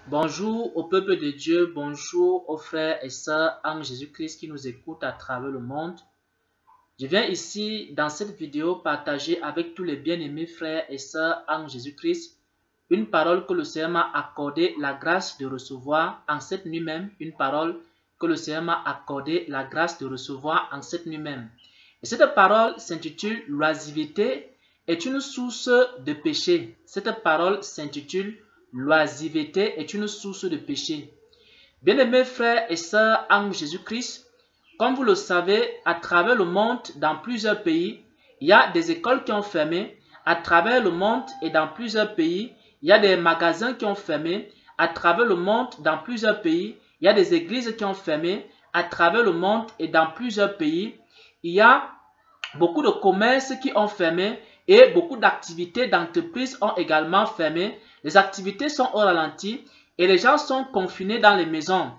Bonjour au peuple de Dieu, bonjour aux frères et sœurs en Jésus-Christ qui nous écoutent à travers le monde. Je viens ici dans cette vidéo partager avec tous les bien-aimés frères et sœurs en Jésus-Christ une parole que le Seigneur m'a accordé la grâce de recevoir en cette nuit même, une parole que le Seigneur m'a accordé la grâce de recevoir en cette nuit même. Et cette parole s'intitule « L'oisiveté est une source de péché ». Cette parole s'intitule « L'oisiveté est une source de péché ». Bien-aimés frères et sœurs en Jésus-Christ, comme vous le savez, à travers le monde, dans plusieurs pays, il y a des écoles qui ont fermé. À travers le monde et dans plusieurs pays, il y a des magasins qui ont fermé. À travers le monde, dans plusieurs pays, il y a des églises qui ont fermé. À travers le monde et dans plusieurs pays, il y a beaucoup de commerces qui ont fermé et beaucoup d'activités d'entreprises ont également fermé. Les activités sont au ralenti et les gens sont confinés dans les maisons.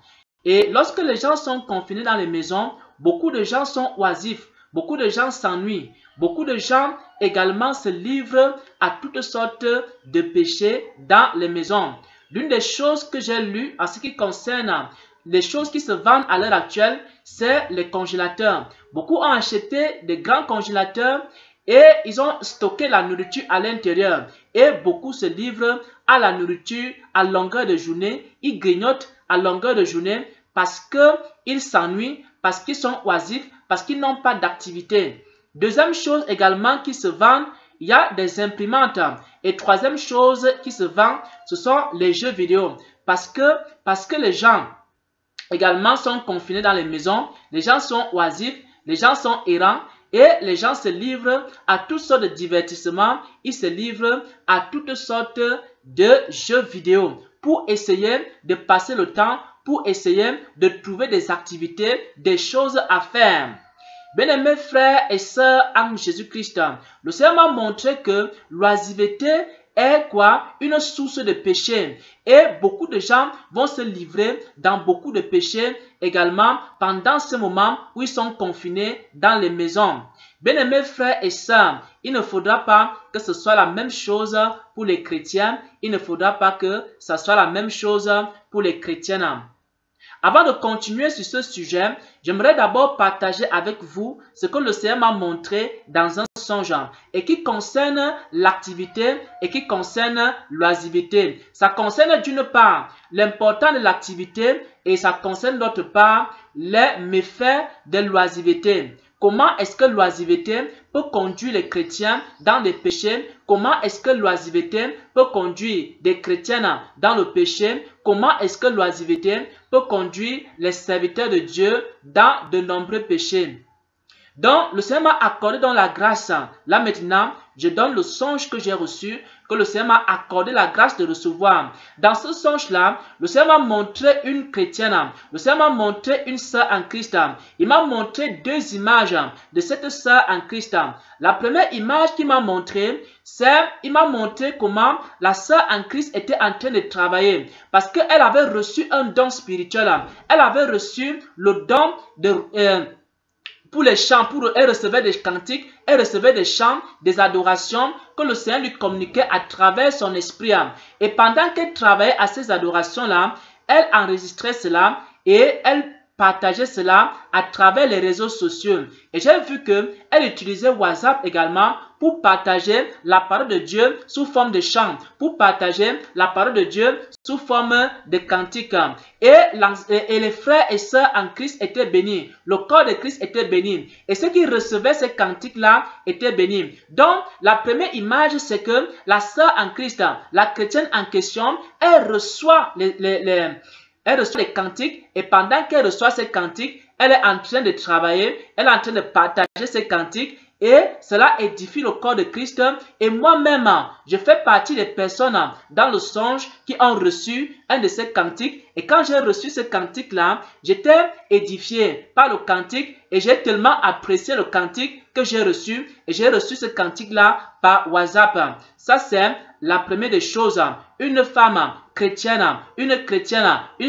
Et lorsque les gens sont confinés dans les maisons, beaucoup de gens sont oisifs, beaucoup de gens s'ennuient, beaucoup de gens également se livrent à toutes sortes de péchés dans les maisons. L'une des choses que j'ai lues en ce qui concerne les choses qui se vendent à l'heure actuelle, c'est les congélateurs. Beaucoup ont acheté des grands congélateurs et ils ont stocké la nourriture à l'intérieur. Et beaucoup se livrent à la nourriture à longueur de journée. Ils grignotent à longueur de journée parce qu'ils s'ennuient, parce qu'ils sont oisifs, parce qu'ils n'ont pas d'activité. Deuxième chose également qui se vend, il y a des imprimantes. Et troisième chose qui se vend, ce sont les jeux vidéo. Parce que les gens également sont confinés dans les maisons, les gens sont oisifs, les gens sont errants et les gens se livrent à toutes sortes de divertissements, ils se livrent à toutes sortes de jeux vidéo pour essayer de passer le temps, pour essayer de trouver des activités, des choses à faire. Bien-aimés frères et sœurs en Jésus-Christ, le Seigneur m'a montré que l'oisiveté est quoi? Une source de péché. Et beaucoup de gens vont se livrer dans beaucoup de péchés également pendant ce moment où ils sont confinés dans les maisons. Bien-aimés frères et sœurs, il ne faudra pas que ce soit la même chose pour les chrétiens. Il ne faudra pas que ce soit la même chose pour les chrétiennes. Avant de continuer sur ce sujet, j'aimerais d'abord partager avec vous ce que le Seigneur m'a montré dans un songe et qui concerne l'activité et qui concerne l'oisiveté. Ça concerne d'une part l'importance de l'activité et ça concerne d'autre part les méfaits de l'oisiveté. Comment est-ce que l'oisiveté peut conduire les chrétiens dans des péchés? Comment est-ce que l'oisiveté peut conduire des chrétiens dans le péché? Comment est-ce que l'oisiveté peut conduire les serviteurs de Dieu dans de nombreux péchés? Donc, le Seigneur m'a accordé dans la grâce. Là maintenant, je donne le songe que j'ai reçu, que le Seigneur m'a accordé la grâce de recevoir. Dans ce songe-là, le Seigneur m'a montré une chrétienne. Le Seigneur m'a montré une sœur en Christ. Il m'a montré deux images de cette sœur en Christ. La première image qu'il m'a montré, c'est il m'a montré comment la sœur en Christ était en train de travailler. Parce qu'elle avait reçu un don spirituel. Elle avait reçu le don de... pour les chants, elle recevait des cantiques, elle recevait des chants, des adorations que le Seigneur lui communiquait à travers son esprit. Et pendant qu'elle travaillait à ces adorations-là, elle enregistrait cela et elle partageait cela à travers les réseaux sociaux. Et j'ai vu qu'elle utilisait WhatsApp également pour partager la parole de Dieu sous forme de chant, pour partager la parole de Dieu sous forme de cantique. Et les frères et sœurs en Christ étaient bénis. Le corps de Christ était béni. Et ceux qui recevaient ces cantiques-là étaient bénis. Donc, la première image, c'est que la sœur en Christ, la chrétienne en question, elle reçoit les cantiques et pendant qu'elle reçoit ces cantiques, elle est en train de travailler, elle est en train de partager ces cantiques et cela édifie le corps de Christ. Et moi-même, je fais partie des personnes dans le songe qui ont reçu un de ces cantiques. Et quand j'ai reçu ce cantique-là, j'étais édifié par le cantique et j'ai tellement apprécié le cantique que j'ai reçu. Et j'ai reçu ce cantique-là par WhatsApp. Ça, c'est la première des choses. Une femme chrétienne, une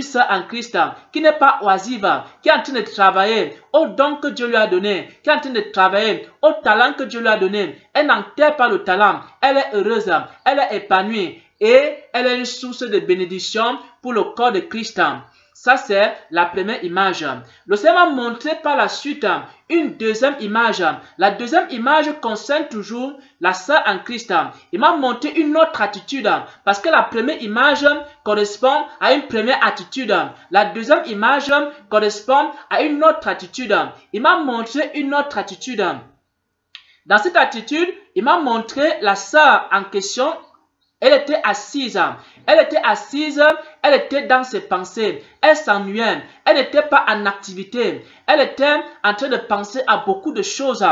sœur en Christ qui n'est pas oisive, qui est en train de travailler au don que Dieu lui a donné, qui est en train de travailler au talent que Dieu lui a donné. Elle n'enterre pas le talent, elle est heureuse, elle est épanouie et elle est une source de bénédiction pour le corps de Christ. Ça, c'est la première image. Le Seigneur m'a montré par la suite une deuxième image. La deuxième image concerne toujours la sœur en Christ. Il m'a montré une autre attitude parce que la première image correspond à une première attitude. La deuxième image correspond à une autre attitude. Il m'a montré une autre attitude. Dans cette attitude, il m'a montré la sœur en question. Elle était assise, elle était dans ses pensées, elle s'ennuyait, elle n'était pas en activité, elle était en train de penser à beaucoup de choses.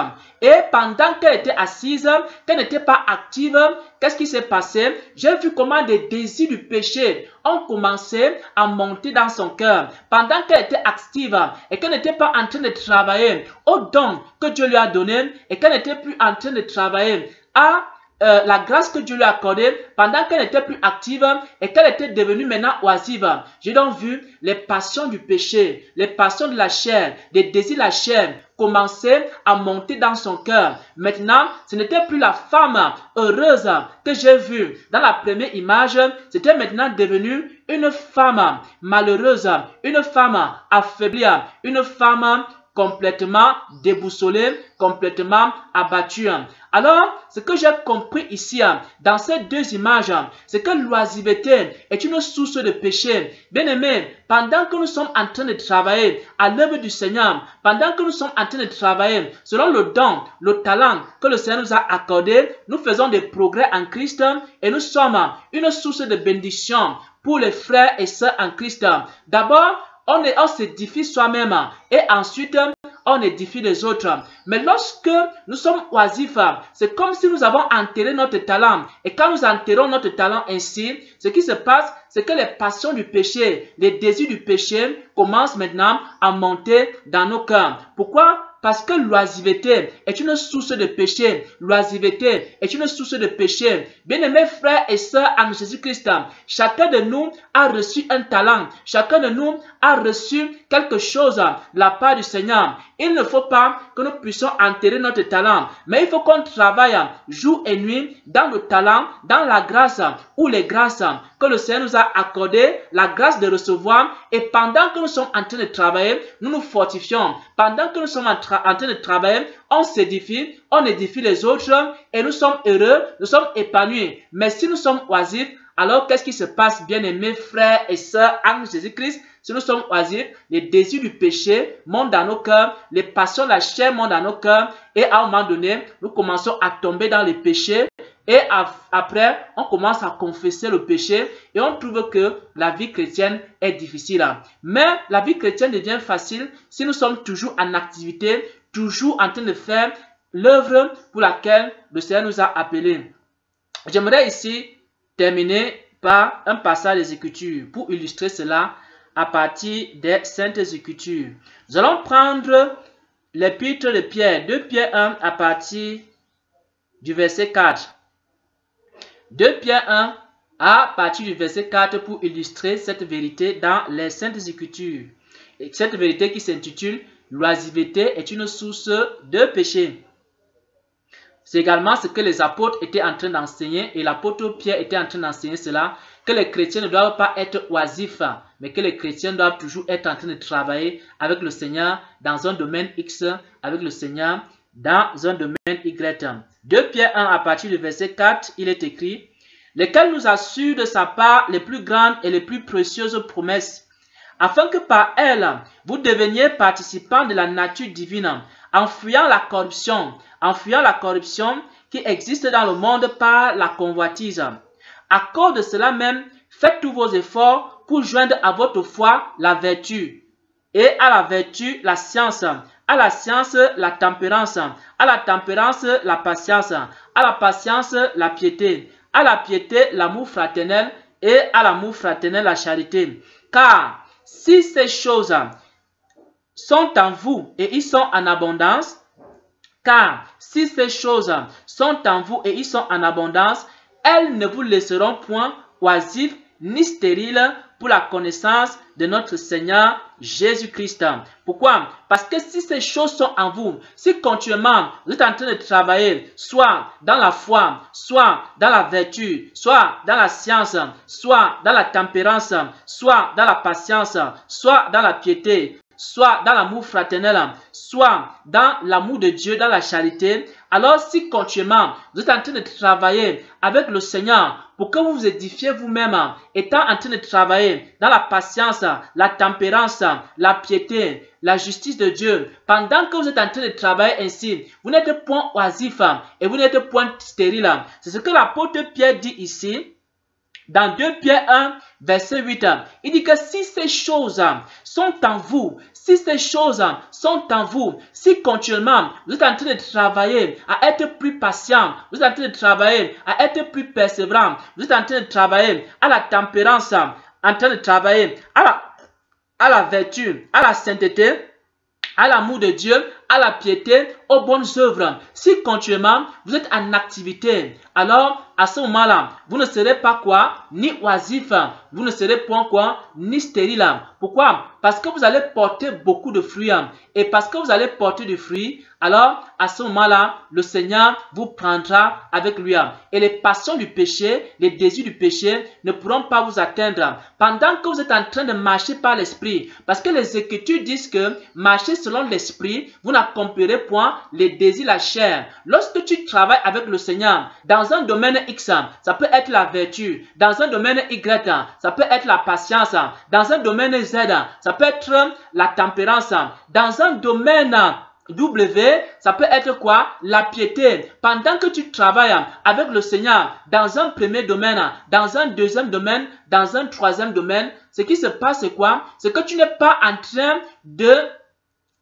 Et pendant qu'elle était assise, qu'elle n'était pas active, qu'est-ce qui s'est passé? J'ai vu comment des désirs du péché ont commencé à monter dans son cœur. Pendant qu'elle était active et qu'elle n'était pas en train de travailler au don que Dieu lui a donné et qu'elle n'était plus en train de travailler à la grâce que Dieu lui a accordée pendant qu'elle n'était plus active et qu'elle était devenue maintenant oisive. J'ai donc vu les passions du péché, les passions de la chair, des désirs de la chair commencer à monter dans son cœur. Maintenant, ce n'était plus la femme heureuse que j'ai vue dans la première image, c'était maintenant devenu une femme malheureuse, une femme affaiblie, une femme complètement déboussolée, complètement abattue. Alors, ce que j'ai compris ici, dans ces deux images, c'est que l'oisiveté est une source de péché. Bien aimé, pendant que nous sommes en train de travailler à l'œuvre du Seigneur, pendant que nous sommes en train de travailler selon le don, le talent que le Seigneur nous a accordé, nous faisons des progrès en Christ et nous sommes une source de bénédiction pour les frères et sœurs en Christ. D'abord, on s'édifie soi-même et ensuite on édifie les autres. Mais lorsque nous sommes oisifs, c'est comme si nous avons enterré notre talent. Et quand nous enterrons notre talent ainsi, ce qui se passe, c'est que les passions du péché, les désirs du péché commencent maintenant à monter dans nos cœurs. Pourquoi? Parce que l'oisiveté est une source de péché. L'oisiveté est une source de péché. Bien-aimés frères et sœurs en Jésus-Christ, chacun de nous a reçu un talent. Chacun de nous a reçu quelque chose de la part du Seigneur. Il ne faut pas que nous puissions enterrer notre talent, mais il faut qu'on travaille jour et nuit dans le talent, dans la grâce ou les grâces que le Seigneur nous a accordées, la grâce de recevoir. Et pendant que nous sommes en train de travailler, nous nous fortifions. Pendant que nous sommes en train de travailler, on s'édifie, on édifie les autres et nous sommes heureux, nous sommes épanouis. Mais si nous sommes oisifs, alors qu'est-ce qui se passe, bien-aimés frères et sœurs en Jésus-Christ? Si nous sommes oisifs, les désirs du péché montent dans nos cœurs, les passions de la chair montent dans nos cœurs et à un moment donné, nous commençons à tomber dans les péchés. Et après, on commence à confesser le péché et on trouve que la vie chrétienne est difficile. Mais la vie chrétienne devient facile si nous sommes toujours en activité, toujours en train de faire l'œuvre pour laquelle le Seigneur nous a appelés. J'aimerais ici terminer par un passage des Écritures pour illustrer cela à partir des Saintes Écritures. Nous allons prendre l'épître de Pierre, 2 Pierre 1 à partir du verset 4. 2 Pierre 1 à partir du verset 4 pour illustrer cette vérité dans les Saintes Écritures. Et cette vérité qui s'intitule « L'oisiveté est une source de péché ». C'est également ce que les apôtres étaient en train d'enseigner et l'apôtre Pierre était en train d'enseigner cela, que les chrétiens ne doivent pas être oisifs, mais que les chrétiens doivent toujours être en train de travailler avec le Seigneur dans un domaine X, avec le Seigneur dans un domaine Y. 2 Pierre 1 à partir du verset 4, il est écrit « Lesquels nous assurent de sa part les plus grandes et les plus précieuses promesses, afin que par elles, vous deveniez participants de la nature divine, en fuyant la corruption qui existe dans le monde par la convoitise. À cause de cela même, faites tous vos efforts pour joindre à votre foi la vertu, et à la vertu la science, à la science la tempérance, à la tempérance la patience, à la patience la piété, à la piété l'amour fraternel, et à l'amour fraternel la charité. Car si ces choses sont en vous et ils sont en abondance, elles ne vous laisseront point oisifs ni stérile pour la connaissance de notre Seigneur Jésus-Christ. Pourquoi? Parce que si ces choses sont en vous, si continuellement vous êtes en train de travailler, soit dans la foi, soit dans la vertu, soit dans la science, soit dans la tempérance, soit dans la patience, soit dans la piété, soit dans l'amour fraternel, soit dans l'amour de Dieu, dans la charité, alors si continuellement vous êtes en train de travailler avec le Seigneur pour que vous vous édifiez vous-même, étant en train de travailler dans la patience, la tempérance, la piété, la justice de Dieu, pendant que vous êtes en train de travailler ainsi, vous n'êtes point oisif et vous n'êtes point stérile. C'est ce que l'apôtre Pierre dit ici. Dans 2 Pierre 1, verset 8, il dit que si ces choses sont en vous, si ces choses sont en vous, si continuellement vous êtes en train de travailler à être plus patient, vous êtes en train de travailler à être plus persévérant, vous êtes en train de travailler à la tempérance, en train de travailler à la vertu, à la sainteté, à l'amour de Dieu, à la piété, aux bonnes œuvres. Si continuellement vous êtes en activité, alors à ce moment-là, vous ne serez pas quoi? Ni oisif, vous ne serez point quoi? Ni stérile. Pourquoi? Parce que vous allez porter beaucoup de fruits. Et parce que vous allez porter du fruit, alors à ce moment-là, le Seigneur vous prendra avec lui. Et les passions du péché, les désirs du péché ne pourront pas vous atteindre. Pendant que vous êtes en train de marcher par l'esprit, parce que les Écritures disent que marcher selon l'esprit, vous n'accomplirez point les désirs de la chair. Lorsque tu travailles avec le Seigneur, dans un domaine X, ça peut être la vertu. Dans un domaine Y, ça peut être la patience. Dans un domaine Z, ça peut être la tempérance. Dans un domaine W, ça peut être quoi? La piété. Pendant que tu travailles avec le Seigneur dans un premier domaine, dans un deuxième domaine, dans un troisième domaine, ce qui se passe c'est quoi? C'est que tu n'es pas en train de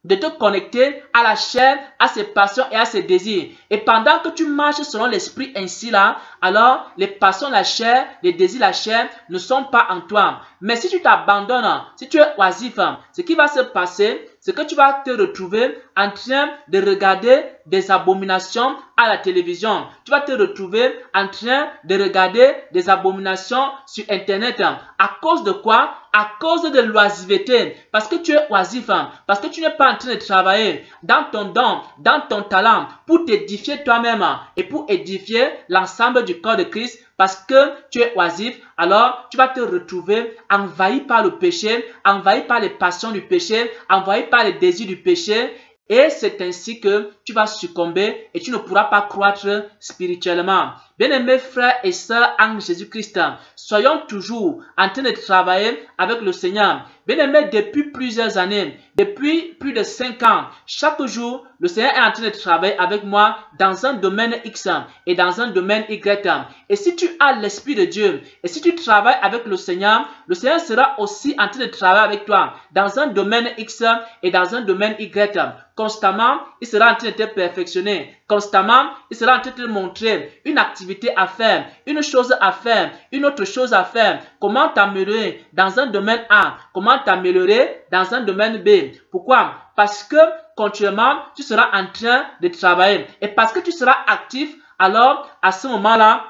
te connecter à la chair, à ses passions et à ses désirs. Et pendant que tu marches selon l'esprit ainsi là, alors les passions de la chair, les désirs de la chair ne sont pas en toi. Mais si tu t'abandonnes, si tu es oisif, ce qui va se passer, c'est que tu vas te retrouver en train de regarder des abominations à la télévision. Tu vas te retrouver en train de regarder des abominations sur Internet. À cause de quoi? À cause de l'oisiveté. Parce que tu es oisif. Parce que tu n'es pas en train de travailler dans ton don, dans ton talent pour t'édifier toi-même et pour édifier l'ensemble du corps de Christ. Parce que tu es oisif, alors tu vas te retrouver envahi par le péché, envahi par les passions du péché, envahi par les désirs du péché. Et c'est ainsi que tu vas succomber et tu ne pourras pas croître spirituellement. Bien-aimés frères et sœurs en Jésus-Christ, soyons toujours en train de travailler avec le Seigneur. Bien-aimés, depuis plusieurs années, depuis plus de 5 ans, chaque jour, le Seigneur est en train de travailler avec moi dans un domaine X et dans un domaine Y. Et si tu as l'Esprit de Dieu, et si tu travailles avec le Seigneur sera aussi en train de travailler avec toi dans un domaine X et dans un domaine Y. Constamment, il sera en train de te perfectionner. Constamment, il sera en train de te montrer une activité à faire, une chose à faire, une autre chose à faire. Comment t'améliorer dans un domaine A, comment t'améliorer dans un domaine B. Pourquoi? Parce que continuellement, tu seras en train de travailler. Et parce que tu seras actif, alors à ce moment-là,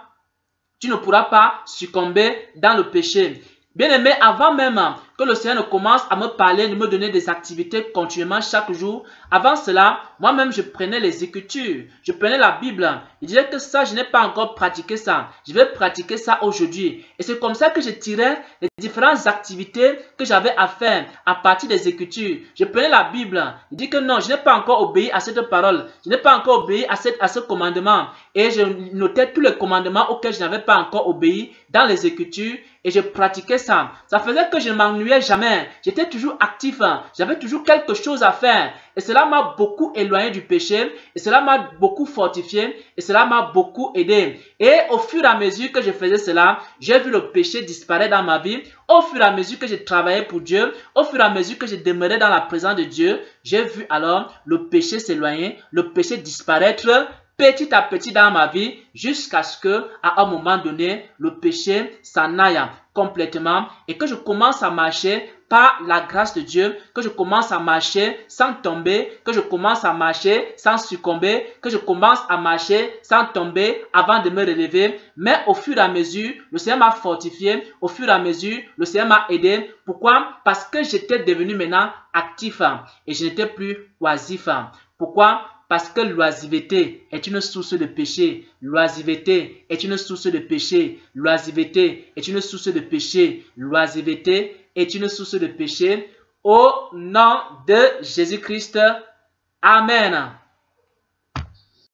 tu ne pourras pas succomber dans le péché. Bien-aimé, avant même que le Seigneur ne commence à me parler, de me donner des activités continuellement chaque jour, avant cela, moi-même je prenais les Écritures, je prenais la Bible. Je disais que ça, je n'ai pas encore pratiqué ça. Je vais pratiquer ça aujourd'hui. Et c'est comme ça que je tirais les différentes activités que j'avais à faire à partir des Écritures. Je prenais la Bible. Je dis que non, je n'ai pas encore obéi à cette parole. Je n'ai pas encore obéi à ce commandement. Et je notais tous les commandements auxquels je n'avais pas encore obéi dans les Écritures. Et je pratiquais ça. Ça faisait que je ne m'ennuyais jamais. J'étais toujours actif. J'avais toujours quelque chose à faire. Et cela m'a beaucoup éloigné du péché. Et cela m'a beaucoup fortifié. Et cela m'a beaucoup aidé. Et au fur et à mesure que je faisais cela, j'ai vu le péché disparaître dans ma vie. Au fur et à mesure que je travaillais pour Dieu, au fur et à mesure que je demeurais dans la présence de Dieu, j'ai vu alors le péché s'éloigner, le péché disparaître petit à petit dans ma vie jusqu'à ce que, à un moment donné, le péché s'en aille. complètement et que je commence à marcher par la grâce de Dieu, que je commence à marcher sans tomber, que je commence à marcher sans succomber, que je commence à marcher sans tomber avant de me relever. Mais au fur et à mesure, le Seigneur m'a fortifié, au fur et à mesure, le Seigneur m'a aidé. Pourquoi? Parce que j'étais devenu maintenant actif et je n'étais plus oisif. Pourquoi? Parce que l'oisiveté est une source de péché. L'oisiveté est une source de péché. L'oisiveté est une source de péché. L'oisiveté est une source de péché. Au nom de Jésus-Christ. Amen.